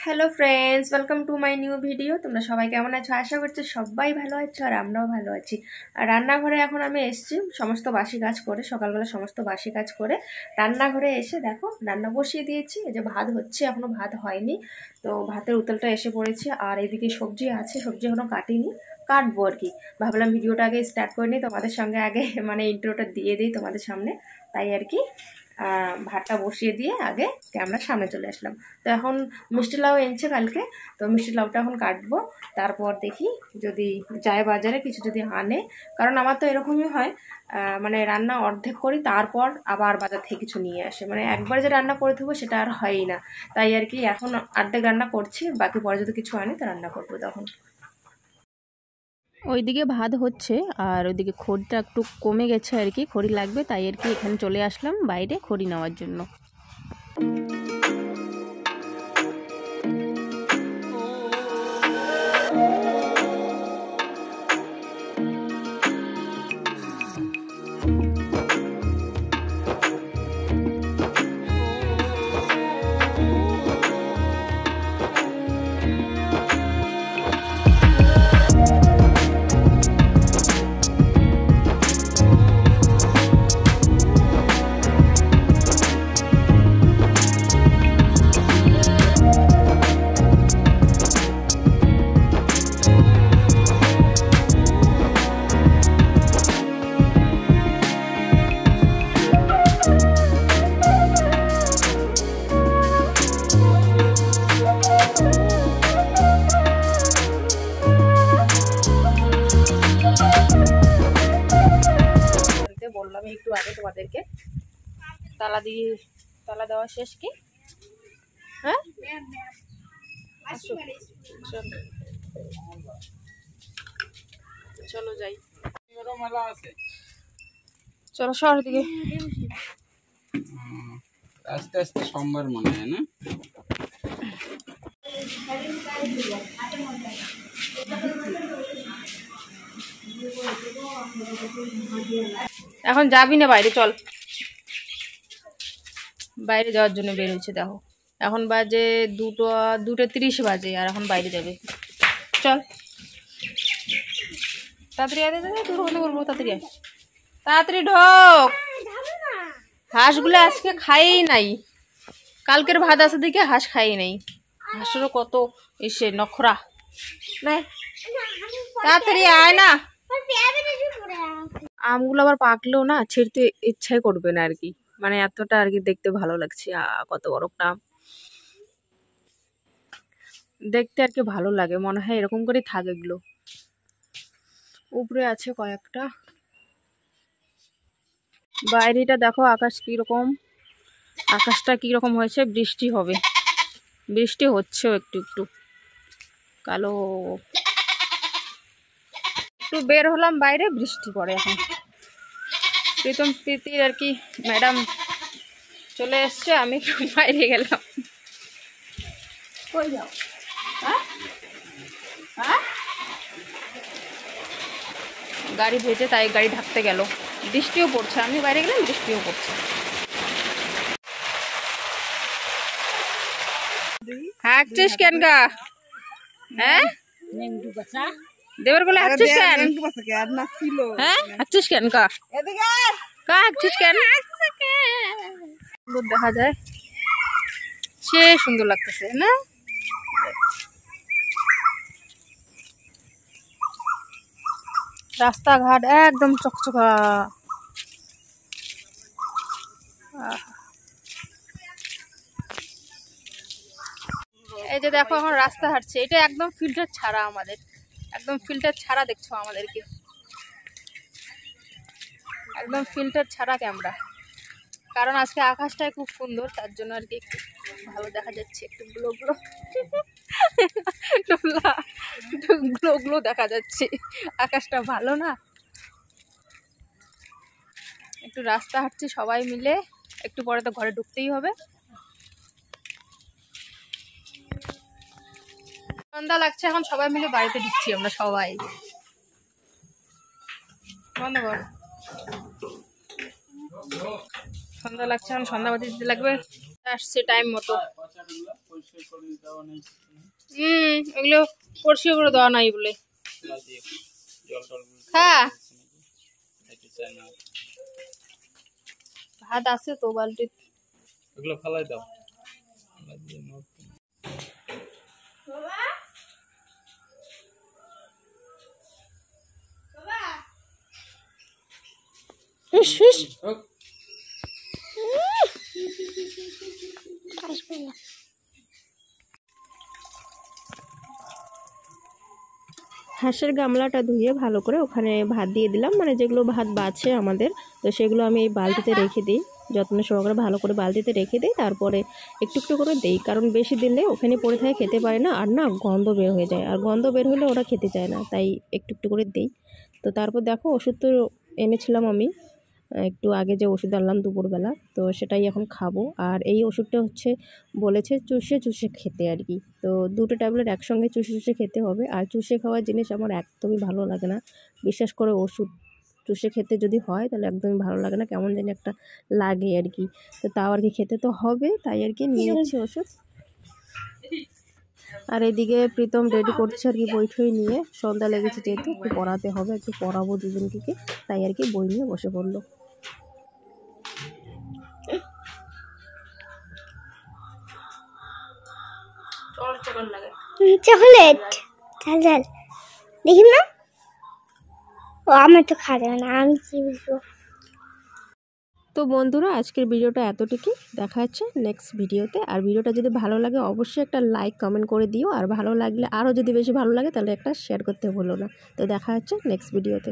Hello friends, welcome to my new video. তোমরা সবাই কেমন আছো? আশা করছি সবাই ভালো আছো আর আমরাও ভালো আছি। আর রান্নাঘরে এখন আমি এসেছি সমস্ত বাসি কাজ করে, সকালবেলা সমস্ত বাসি কাজ করে রান্নাঘরে এসে দেখো রান্না বসিয়ে দিয়েছি। এই যে ভাত হচ্ছে, এখনও ভাত হয়নি, তো ভাতের উতলটা এসে পড়েছে। আর এদিকে সবজি আছে, সবজি এখনও কাটিনি, কাটবো আর কি। ভাবলাম ভিডিওটা আগে স্টার্ট করে নিই, তোমাদের সঙ্গে আগে মানে ইন্ট্রোটা দিয়ে দিই তোমাদের সামনে, তাই আর কি ভাতটা বসিয়ে দিয়ে আগে ক্যামেরার সামনে চলে আসলাম। তো এখন মিষ্টি লাউ এনেছে কালকে, তো মিষ্টি লাউটা এখন কাটবো। তারপর দেখি যদি যায় বাজারে কিছু যদি আনে, কারণ আমার তো এরকমই হয়, মানে রান্না অর্ধেক করি তারপর আবার বাজার থেকে কিছু নিয়ে আসে, মানে একবার যে রান্না করে থাকবো সেটা আর হয়ই না। তাই আর কি এখন অর্ধেক রান্না করছি, বাকি পরে যদি কিছু আনে তো রান্না করবো তখন। ওইদিকে ভাত হচ্ছে আর ওইদিকে খড়িটা একটু কমে গেছে আর কি, খড়ি লাগবে, তাই আর কি এখানে চলে আসলাম বাইরে খড়ি নেওয়ার জন্য। বললাম একটু আগে তোমাদেরকে তালা দেওয়া শেষ কি? হ্যাঁ, চলো যাই, চলো শহর দিকে। আস্তে আস্তে সোমবার মনে হয় না? এখন যাবি না বাইরে? চল, বাইরে যাওয়ার জন্য বের হয়েছে। দেখো এখন বাজে 2:30 বাজে আর এখন বাইরে যাবে। চল তাড়াতাড়ি আয়, তোর ওখানে বলবো তাড়াতাড়ি আয়, তাড়াতাড়ি ঢোক। হাঁসগুলো আজকে খাই নাই, কালকের ভাত আছে দিকে হাঁস খাই নাই। হাঁসেরও কত এসে নখরা, তাড়াতাড়ি আয় না। আমগুলো আবার পাকলেও না ছিঁড়তে ইচ্ছাই করবে না আর কি, মানে এতটা আর কি দেখতে ভালো লাগছে। কত বড় একটা আম, দেখতে আর কি ভালো লাগে, মনে হয় এরকম করে থাকে এগুলো। উপরে আছে কয়েকটা। বাইরেটা দেখো আকাশ কিরকম, আকাশটা কিরকম হয়েছে, বৃষ্টি হবে, বৃষ্টি হচ্ছেও একটু একটু কালো। একটু বের হলাম বাইরে, বৃষ্টি পড়ে এখন। প্রীতম প্রীতির আর কি ম্যাডাম চলে এসছে, আমি বাইরে গেলাম। কই যাও? গাড়ি ভেজে তাই গাড়ি ঢাকতে গেল, বৃষ্টিও পড়ছে, আমি বাইরে গেলাম বৃষ্টিও পড়ছে। হাঁকছিস কেন গা? হ্যাঁ, দেবের বলে হাঁকছিস কেন? হ্যাঁ, হাঁকছিস কেন কা কা হাঁকছিস কেন? সুন্দর দেখা যায়, সে সুন্দর লাগতেছে না? রাস্তাঘাট একদম চকচকা। এই যে দেখো এখন রাস্তা হাঁটছে, এটা একদম ফিল্টার ছাড়া, আমাদের একদম ফিল্টার ছাড়া দেখছো আমাদেরকে, একদম ফিল্টার ছাড়া ক্যামেরা। কারণ আজকে আকাশটাই খুব সুন্দর, তার জন্য আর কি একটু ভালো দেখা যাচ্ছে, একটু গ্লো গ্লো গ্লো গ্লো দেখা যাচ্ছে, আকাশটা ভালো না। একটু রাস্তা হাঁটছি সবাই মিলে, একটু পরে তো ঘরে ঢুকতেই হবে। সন্ধ্যা লাগছে, এখন সবাই মিলে বাড়িতে ঢুকছি আমরা সবাই। বন্ধ কর। সন্ধ্যা লাগছে, এখন সন্ধ্যাবাতি দিতে লাগবে, আসছে টাইম মতো। এগুলো পরিষ্কার করে দেওয়া নাই বলে হ্যাঁ ভাত আছে তো বালতি এগুলো ফালাই দাও। হাঁসের গামলাটা ধুয়ে ভালো করে ওখানে ভাত দিয়ে দিলাম, মানে যেগুলো ভাত বাঁচে আমাদের, তো সেগুলো আমি এই বালতিতে রেখে দিই, যত্ন সহকারে ভালো করে বালতিতে রেখে দিই, তারপরে একটু একটু করে দিই, কারণ বেশি দিলে ওখানে পড়ে থাকে খেতে পারে না, আর না গন্ধ বের হয়ে যায়, আর গন্ধ বের হলে ওরা খেতে চায় না, তাই একটু একটু করে দিই। তো তারপর দেখো ওষুধ তো এনেছিলাম আমি একটু আগে, যে ওষুধ আনলাম দুপুরবেলা, তো সেটাই এখন খাবো। আর এই ওষুধটা হচ্ছে বলেছে চুষে চুষে খেতে আর কি, তো দুটো ট্যাবলেট একসঙ্গে চুষে চুষে খেতে হবে। আর চুষে খাওয়ার জিনিস আমার একদমই ভালো লাগে না, বিশেষ করে ওষুধ চুষে খেতে যদি হয় তাহলে একদমই ভালো লাগে না, কেমন যেন একটা লাগে আর কি। তো তাও আর কি খেতে তো হবে, তাই আর কি নিয়ে যাচ্ছি ওষুধ। আর এদিকে প্রীতম রেডি করছে আর কি বই ঠই নিয়ে, সন্ধ্যা লেগেছে যেহেতু একটু পড়াতে হবে, একটু পড়াবো দুজনকে, তাই আর কি বই নিয়ে বসে পড়লো। চকলেট ঝাল ঝাল দেখি না, ও আমার তো খাওয়া যাবে না, আমি কি বুঝবো। তো বন্ধুরা আজকের ভিডিওটা এতটুকুই, দেখা হচ্ছে নেক্সট ভিডিওতে। আর ভিডিওটা যদি ভালো লাগে অবশ্যই একটা লাইক কমেন্ট করে দিও, আর ভালো লাগলে আরও যদি বেশি ভালো লাগে তাহলে একটা শেয়ার করতে ভুলো না। তো দেখা হচ্ছে নেক্সট ভিডিওতে।